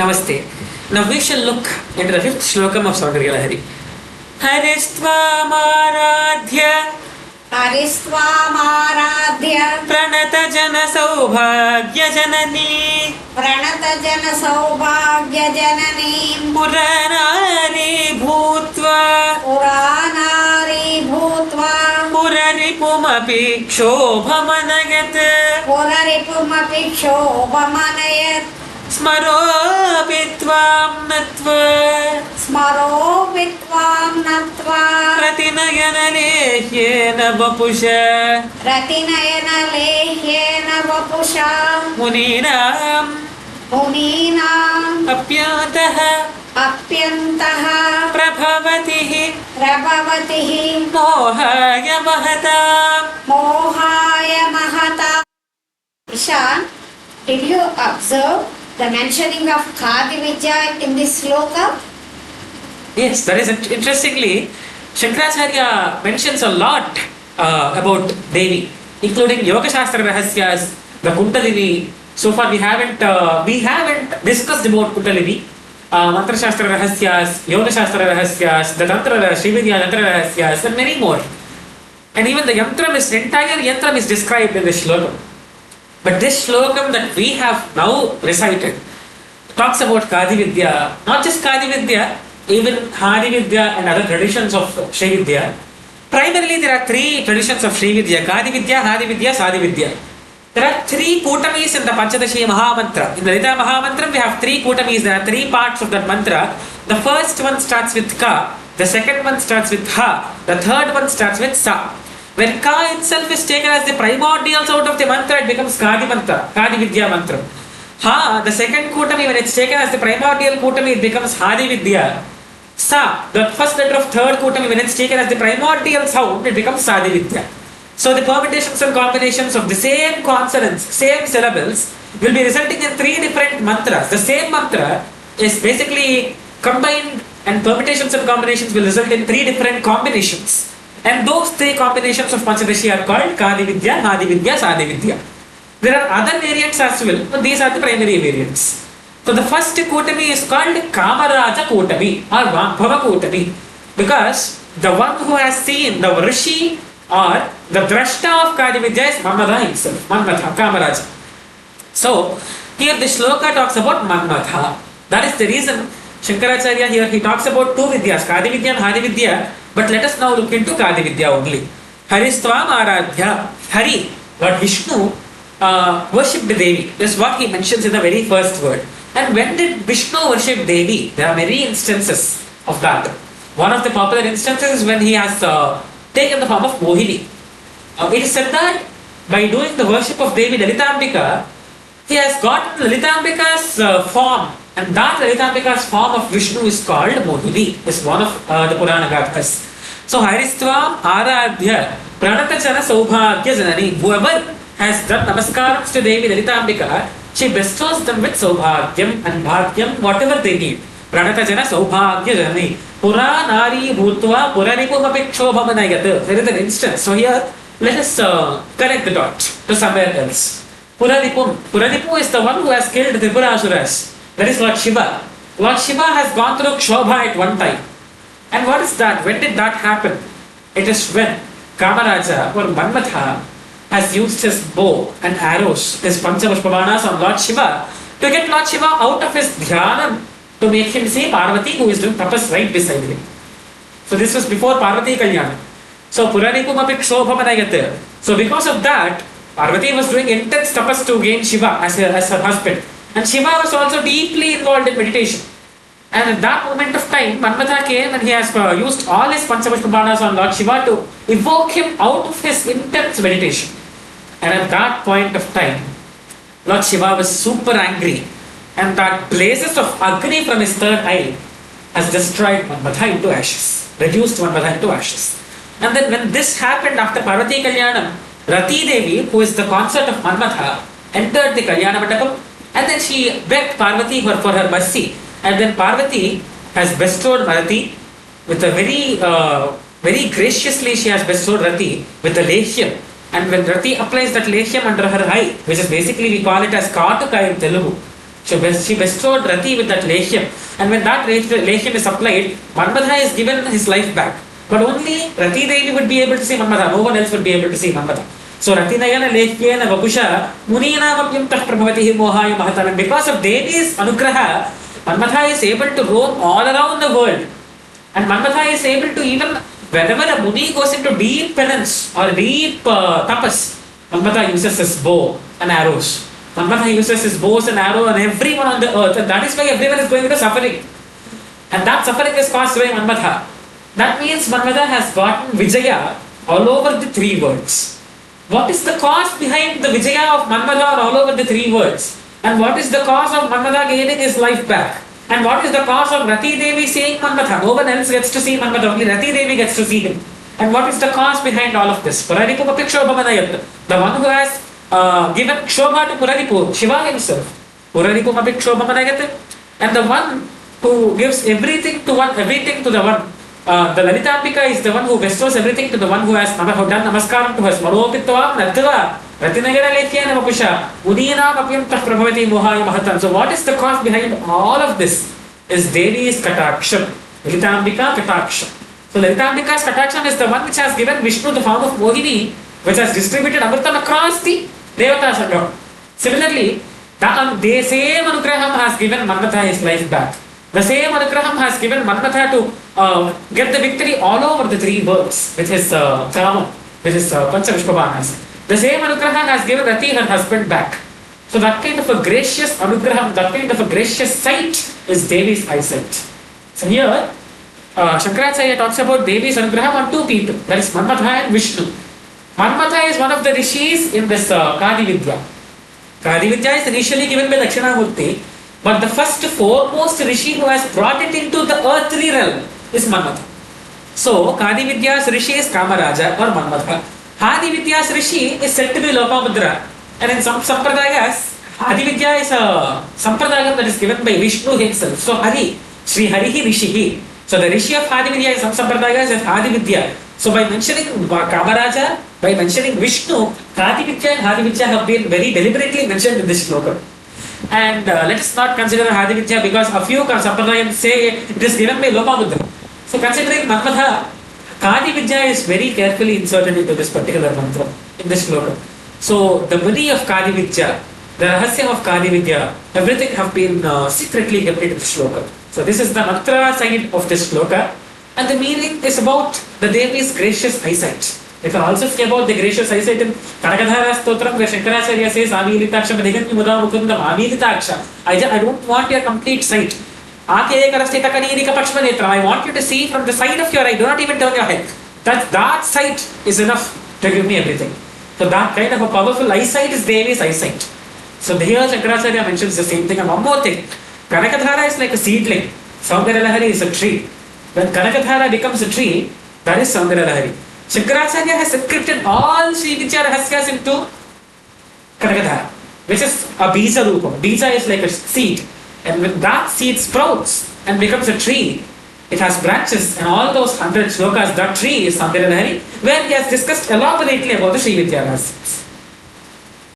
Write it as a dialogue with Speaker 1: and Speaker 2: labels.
Speaker 1: Namaste. Now we shall look into the fifth Slokam of Soundarya Lahari. Haristvamadhya Pranata Jana Saubhagya Janani Puranari Bhutva Puraripumapi Shobhamanayat Smaropitvam Natva Ratinayana Lehyena Vapusha Muninam Apyantaha Prabhavatihi Mohaya Mahata.
Speaker 2: Ishaan, did you observe the mentioning of Kadi Vidya in this sloka?
Speaker 1: Yes, that is interestingly, Shankaracharya mentions a lot about Devi, including Yoga Shastra Rahasyas, the Kundalini. So far we haven't discussed about Kundalini, Mantra Shastra Rahasyas, Yoga Shastra Rahasyas, the Tantra, Śrī Vidya Tantra Rahasyas, and many more. And even the Yantram entire Yantram is described in this Slokam. But this Slokam that we have now recited talks about Kadi Vidya, not just Kadi Vidya, even Hadi Vidya and other traditions of Śrī Vidya. Primarily there are three traditions of Śrī Vidya: Kadi Vidya, Hadi Vidya, Sadi Vidya. There are three Kutamis in the Panchadashi Mahamantra. In the Lalita Mahamantra we have three Kutamis. There are three parts of that mantra. The first one starts with Ka, the second one starts with Ha, the third one starts with Sa. When Ka itself is taken as the primordials out of the mantra, it becomes Kadi mantra, Kadi Vidya mantra. Ha, the second Kutami, when it's taken as the primordial Kutami, it becomes Hadi Vidya. Sa, the first letter of third Kutami, when it's taken as the primordial sound, it becomes Sadi Vidya. So the permutations and combinations of the same consonants, same syllables, will be resulting in three different mantras. The same mantra is basically combined, and permutations and combinations will result in three different combinations. And those three combinations of Panchadashi are called Kadi Vidya, Hadi Vidya, Sadi Vidya. There are other variants as well, but these are the primary variants. So the first Kutami is called Kamaraja Kutami or Vambhava Kutami, because the one who has seen the Rishi or the Drashta of Kadi Vidya is Manmatha himself, Manmatha, Kamaraja. So here the Shloka talks about Manmatha. That is the reason Shankaracharya here he talks about two Vidyas, Kadi Vidya and Hadi Vidya. But let us now look into Kadi Vidya only. Haristvam Aradhya. Hari, Lord Vishnu, worshipped Devi. This is what he mentions in the very first word. And when did Vishnu worship Devi? There are many instances of that. One of the popular instances is when he has taken the form of Mohini. It is said that by doing the worship of Devi Lalitambika, he has gotten Lalitambika's form. And that Lalitambika's form of Vishnu is called Mohini. It's one of the Purana Gathas. So Haristvam Aradhya Pranatachana Saubhagya Janani. Whoever has done namaskarams to Devi Lalitambika, she bestows them with Saubhagyam and Bhagyam, whatever they need. Pranatachana Saubhagya Janani. Puranari Bhutva Puranipumapi Shobhamanayat. There is an instance. So here let us connect the dot to somewhere else. Puranipu is the one who has killed Tripurasuras. That is Lord Shiva. Lord Shiva has gone through Kshobha at one time. And what is that? When did that happen? It is when Kamaraja or Manmatha has used his bow and arrows, his Panchapushpavanas on Lord Shiva to get Lord Shiva out of his dhyanam to make him see Parvati who is doing tapas right beside him. So this was before Parvati Kalyana. So Puranipumapi Kshobhamanayat. So because of that, Parvati was doing intense tapas to gain Shiva as her husband. And Shiva was also deeply involved in meditation. And at that moment of time, Manmatha came and he has used all his Panchapushpabanas on Lord Shiva to evoke him out of his intense meditation. And at that point of time, Lord Shiva was super angry. And that blazes of Agni from his third eye has destroyed Manmatha into ashes, reduced Manmatha into ashes. And then when this happened after Parvati Kalyanam, Rati Devi, who is the consort of Manmatha, entered the Kalyana Mandapam. And then she begged Parvati for her mercy. And then Parvati has bestowed Rati with a very graciously she has bestowed Rati with a Leshyam. And when Rati applies that Leshyam under her eye, which is basically we call it as Katuka in Telugu. She bestowed Rati with that Leshyam. And when that Leshyam is applied, Manmatha is given his life back. But only Rati Devi would be able to see Manmatha. No one else would be able to see Manmatha. So Rati Nayana Leshyena Vapusha Muninamapyamtah Prabhavatihi Mohaya Mahatan. And because of Devi's Anugraha, Manmatha is able to roam all around the world. And Manmatha is able to even, whenever a Muni goes into deep penance or deep tapas, Manmatha uses his bow and arrows. Manmatha uses his bows and arrows on everyone on the earth, and that is why everyone is going into suffering. And that suffering is caused by Manmatha. That means Manmatha has gotten Vijaya all over the three worlds. What is the cause behind the Vijaya of Manmatha all over the three worlds? And what is the cause of Manmatha gaining his life back? And what is the cause of Rati Devi seeing Manmatha? No one else gets to see Manmatha, only Rati Devi gets to see him. And what is the cause behind all of this? Puraripupapik Shobhamanayat, the one who has given Shobha to Puraripu, Shiva himself. Puraripupapik Shobhamanayat, and the one who gives everything to the one. The Lalitambika is the one who bestows everything to the one who has done Namaskaram to her. Smaropitvam Nartava Ratinagara Lekyana Vapusha Udinam Apyamtah Prabhavati Mohaya Mahatan. So what is the cause behind all of this? Is Devi's Kataksham. Lalitambika Kataksham. So Lalitambika's Kataksham is the one which has given Vishnu the form of Mohini, which has distributed Amritam across the Devata Sangam. Similarly, the same Anugraham has given Manmatha his life back. The same Anugraham has given Manmatha to get the victory all over the three worlds with his Karamam, with his Panchavishpavanas. The same Anugraham has given Rati her husband back. So that kind of a gracious Anugraham, that kind of a gracious sight is Devi's eyesight. So here, Shankaracharya talks about Devi's Anugraham on two people, that is Manmatha and Vishnu. Manmatha is one of the rishis in this Kadi Vidya. Kadi Vidya is initially given by Dakshinamurti, but the first foremost rishi who has brought it into the earthly realm is Manmatha. So, Kadi Vidya's rishi is Kamaraja or Manmatha. Hadi Vidya's rishi is said to be Lopamudra. And in some sampradayas, Hadi Vidya is a sampradaya that is given by Vishnu himself. So, Hari, Sri Harihi Rishihi. So, the rishi of Hadi Vidya in some sampradayas is Hadi Vidya. So, by mentioning Kamaraja, by mentioning Vishnu, Hadi Vidya and Hadi Vidya have been very deliberately mentioned in this Sloka. And let us not consider Hadi Vidya because a few sampradayas say it is given by Lopamudra. So considering Manmatha, Kadi Vidya is very carefully inserted into this particular mantra, in this Sloka. So the Muni of Kadi Vidya, the Rahasya of Kadi Vidya, everything have been secretly kept in this Sloka. So this is the mantra side of this Sloka, and the meaning is about the Devi's gracious eyesight. You can also see about the gracious eyesight in Kanakadhārā Stotram, where Shankaracharya says, Avilitaksha Madiganti Mudam Mukundam Avilitaksha. I don't want your complete sight. I want you to see from the side of your eye. Do not even turn your head. That sight is enough to give me everything. So that kind of a powerful eyesight is Devi's eyesight. So here Shankaracharya mentions the same thing. And one more thing. Kanakadhārā is like a seedling. Soundarya Lahari is a tree. When Kanakadhārā becomes a tree, that is Soundarya Lahari. Shankaracharya has encrypted all Śrī Vidya Rahasyas into Kanakadhārā, which is a Bija Rupam. Bija is like a seed. And when that seed sprouts and becomes a tree, it has branches, and all those 100 shlokas, that tree is Soundarya Lahari, where he has discussed elaborately about the Śrī Vidya Rahasyas.